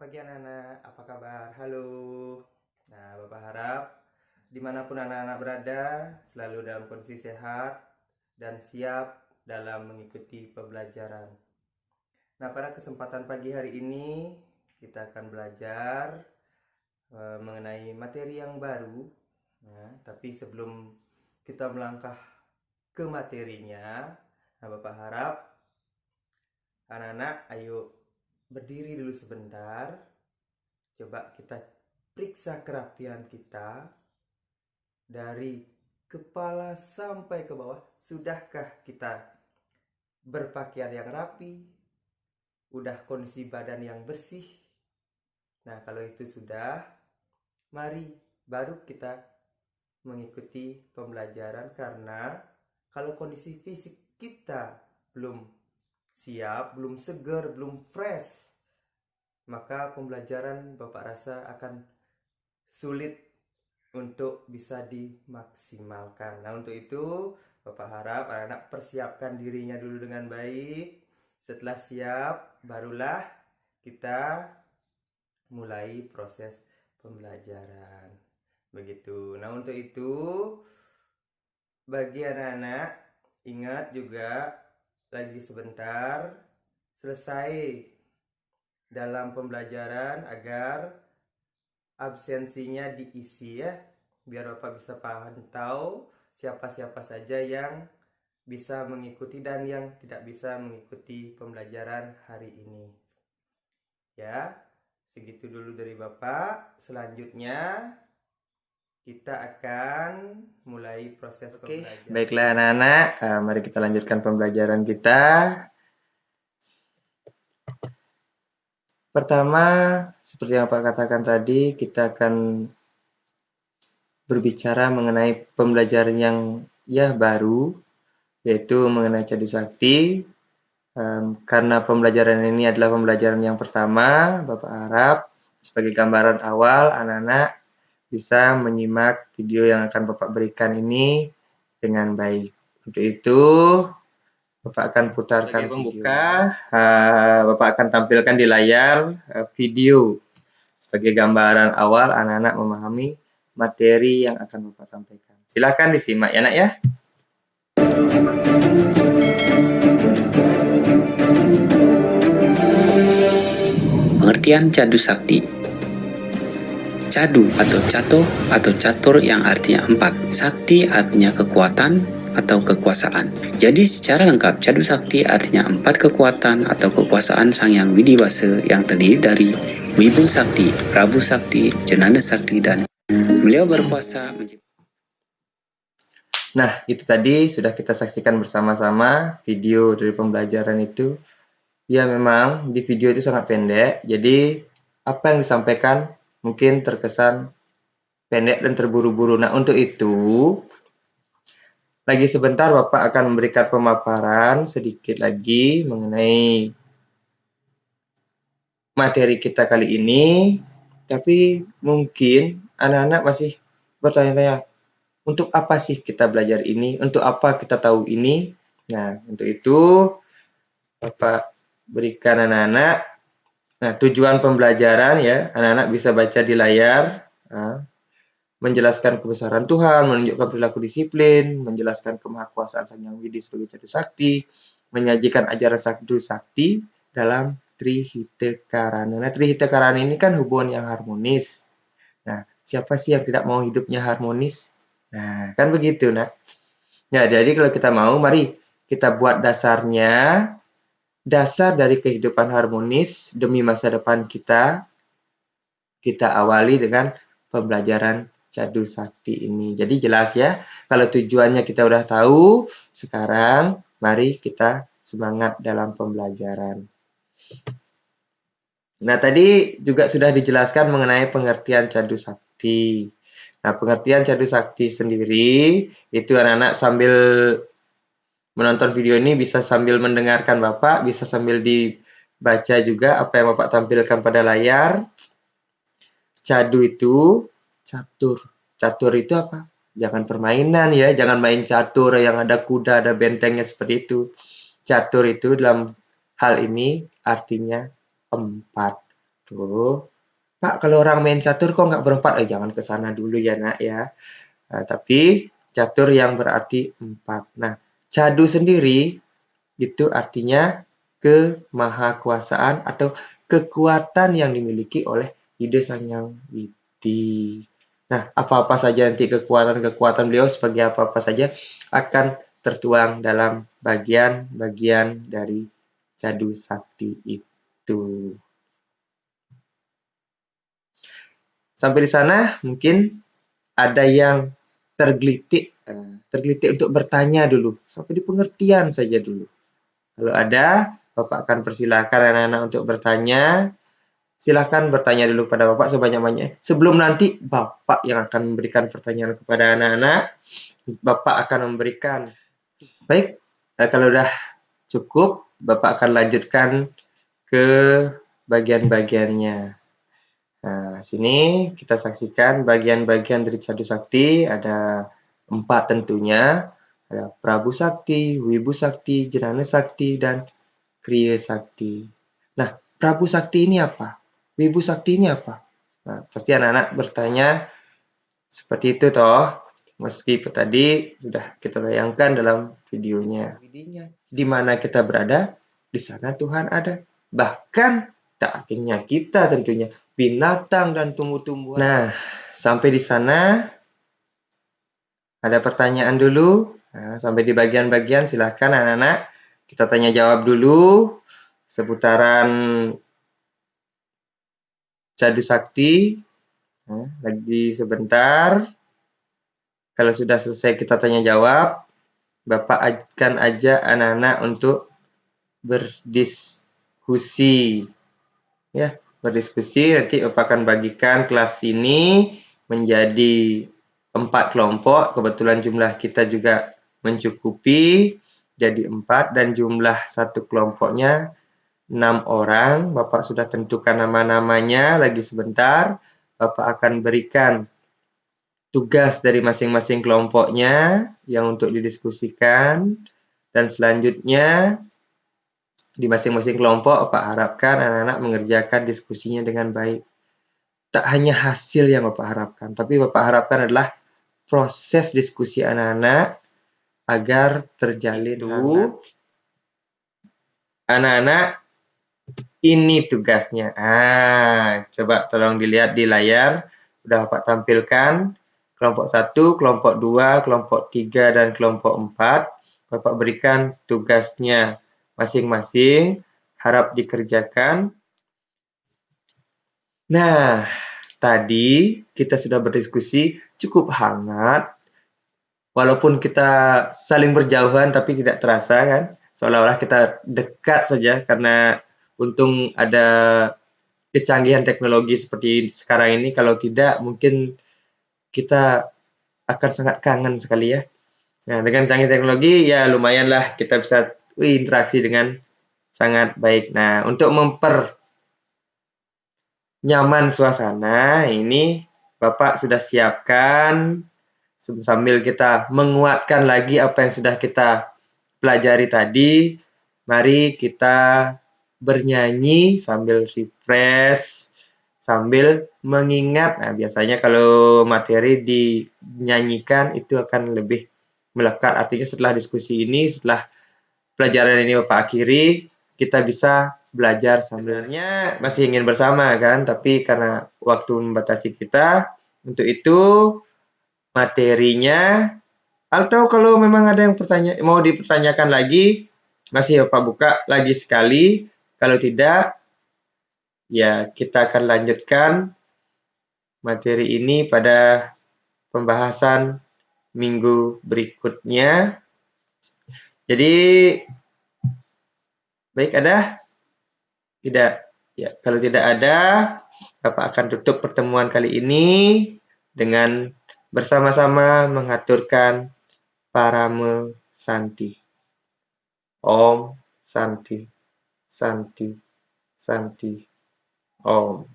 pagi anak-anak, apa kabar? Halo. Nah, Bapak harap dimanapun anak-anak berada selalu dalam kondisi sehat dan siap dalam mengikuti pembelajaran. Nah, pada kesempatan pagi hari ini kita akan belajar mengenai materi yang baru. Nah, tapi sebelum kita melangkah ke materinya, Bapak harap anak-anak ayo berdiri dulu sebentar. Coba kita periksa kerapian kita dari kepala sampai ke bawah. Sudahkah kita berpakaian yang rapi? Udah kondisi badan yang bersih? Nah, kalau itu sudah, mari baru kita mengikuti pembelajaran, karena kalau kondisi fisik kita belum siap, belum segar, belum fresh, maka pembelajaran Bapak rasa akan sulit untuk bisa dimaksimalkan. Nah, untuk itu Bapak harap anak-anak persiapkan dirinya dulu dengan baik. Setelah siap, barulah kita mulai proses pembelajaran. Begitu. Nah, untuk itu bagi anak-anak ingat juga lagi sebentar selesai dalam pembelajaran agar absensinya diisi ya, biar Bapak bisa pantau siapa-siapa saja yang bisa mengikuti dan yang tidak bisa mengikuti pembelajaran hari ini. Ya, segitu dulu dari Bapak. Selanjutnya kita akan mulai proses pembelajaran. Baiklah anak-anak, mari kita lanjutkan pembelajaran kita. Pertama, seperti yang Pak katakan tadi, kita akan berbicara mengenai pembelajaran yang baru, yaitu mengenai Cadu Sakti. Karena pembelajaran ini adalah pembelajaran yang pertama, Bapak harap sebagai gambaran awal anak-anak bisa menyimak video yang akan Bapak berikan ini dengan baik. Untuk itu, Bapak akan putarkan pembuka, Bapak akan tampilkan di layar video sebagai gambaran awal anak-anak memahami materi yang akan Bapak sampaikan. Silakan disimak ya, Nak ya. Pengertian Cadu Sakti. Cadu atau cato atau catur yang artinya 4. Sakti artinya kekuatan atau kekuasaan. Jadi secara lengkap Cadu Sakti artinya 4 kekuatan atau kekuasaan Sang Hyang Widibasa yang terdiri dari Wibu Sakti, Prabu Sakti, Jenana Sakti, dan beliau berkuasa menciptakan. Nah, itu tadi sudah kita saksikan bersama-sama video dari pembelajaran itu. Ya, memang di video itu sangat pendek, jadi apa yang disampaikan mungkin terkesan pendek dan terburu-buru. Nah, untuk itu lagi sebentar Bapak akan memberikan pemaparan sedikit lagi mengenai materi kita kali ini, tapi mungkin anak-anak masih bertanya-tanya, untuk apa sih kita belajar ini? Untuk apa kita tahu ini? Nah, untuk itu Bapak berikan anak-anak. Nah, tujuan pembelajaran ya, anak-anak bisa baca di layar. Nah, menjelaskan kebesaran Tuhan, menunjukkan perilaku disiplin, menjelaskan kemahakuasaan Sang Hyang Widi sebagai Cadu Sakti, menyajikan ajaran Cadu Sakti dalam Trihita Karana. Nah, Trihita Karana ini kan hubungan yang harmonis. Nah, siapa sih yang tidak mau hidupnya harmonis? Nah, kan begitu, nak. Ya, jadi kalau kita mau, mari kita buat dasarnya, dasar dari kehidupan harmonis demi masa depan kita. Kita awali dengan pembelajaran Cadu Sakti ini. Jadi jelas ya, kalau tujuannya kita udah tahu, sekarang mari kita semangat dalam pembelajaran. Nah, tadi juga sudah dijelaskan mengenai pengertian Cadu Sakti. Nah, pengertian Cadu Sakti sendiri, itu anak-anak sambil menonton video ini bisa sambil mendengarkan Bapak, bisa sambil dibaca juga apa yang Bapak tampilkan pada layar. Cadu itu catur. Catur itu apa? Jangan permainan ya, jangan main catur yang ada kuda, ada bentengnya seperti itu. Catur itu dalam hal ini artinya 4. Tuh. Pak, kalau orang main catur kok nggak berempat? Jangan ke sana dulu ya, Nak ya. Nah, tapi catur yang berarti 4. Nah, cadu sendiri itu artinya kemahakuasaan atau kekuatan yang dimiliki oleh ide Sang Yang Widi. Nah, apa-apa saja nanti kekuatan-kekuatan beliau sebagai apa-apa saja akan tertuang dalam bagian-bagian dari cadu sakti itu. Sampai di sana mungkin ada yang tergelitik untuk bertanya dulu, sampai di pengertian saja dulu. Kalau ada, Bapak akan persilahkan anak-anak untuk bertanya. Silahkan bertanya dulu pada Bapak sebanyak-banyaknya. Sebelum nanti Bapak yang akan memberikan pertanyaan kepada anak-anak, Bapak akan memberikan. Baik, kalau udah cukup, Bapak akan lanjutkan ke bagian-bagiannya. Nah, sini kita saksikan bagian-bagian dari cadu sakti, ada 4 tentunya. Ada Prabu Sakti, Wibu Sakti, Jenana Sakti, dan Kriya Sakti. Nah, Prabu Sakti ini apa? Wibu Sakti ini apa? Nah, pasti anak-anak bertanya seperti itu toh. Meski tadi sudah kita bayangkan dalam videonya. Di mana kita berada, di sana Tuhan ada. Bahkan tak hanya kita tentunya, binatang dan tumbuh-tumbuhan. Nah, sampai di sana ada pertanyaan dulu. Nah, sampai di bagian-bagian silahkan anak-anak kita tanya jawab dulu seputaran cadu sakti. Nah, lagi sebentar. Kalau sudah selesai kita tanya jawab, Bapak akan ajak anak-anak untuk berdiskusi. Ya, berdiskusi. Nanti Bapak akan bagikan kelas ini menjadi 4 kelompok. Kebetulan jumlah kita juga mencukupi. Jadi 4 dan jumlah satu kelompoknya 6 orang. Bapak sudah tentukan nama-namanya. Lagi sebentar. Bapak akan berikan tugas dari masing-masing kelompoknya yang untuk didiskusikan. Dan selanjutnya di masing-masing kelompok, Bapak harapkan anak-anak mengerjakan diskusinya dengan baik. Tak hanya hasil yang Bapak harapkan, tapi Bapak harapkan adalah proses diskusi anak-anak agar terjalin hangat. Anak-anak, ini tugasnya. Coba tolong dilihat di layar. Udah Bapak tampilkan. Kelompok 1, kelompok 2, kelompok 3, dan kelompok 4. Bapak berikan tugasnya masing-masing. Harap dikerjakan. Nah, tadi kita sudah berdiskusi cukup hangat. Walaupun kita saling berjauhan tapi tidak terasa kan. Seolah-olah kita dekat saja karena untung ada kecanggihan teknologi seperti sekarang ini. Kalau tidak mungkin kita akan sangat kangen sekali ya. Nah, dengan canggih teknologi ya lumayanlah kita bisa interaksi dengan sangat baik. Nah, untuk nyaman suasana ini Bapak sudah siapkan sambil kita menguatkan lagi apa yang sudah kita pelajari tadi. Mari kita bernyanyi sambil refresh, sambil mengingat. Nah, biasanya kalau materi dinyanyikan itu akan lebih melekat. Artinya setelah diskusi ini, setelah pelajaran ini Bapak akhiri, kita bisa belajar sambilnya masih ingin bersama kan, tapi karena waktu membatasi kita, untuk itu materinya atau kalau memang ada yang mau dipertanyakan lagi, masih Bapak buka lagi sekali. Kalau tidak, ya kita akan lanjutkan materi ini pada pembahasan minggu berikutnya. Jadi, baik ada? Tidak. Ya, kalau tidak ada, Bapak akan tutup pertemuan kali ini dengan bersama-sama mengaturkan Parame Santi. Om Santi, Santi, Santi, Om.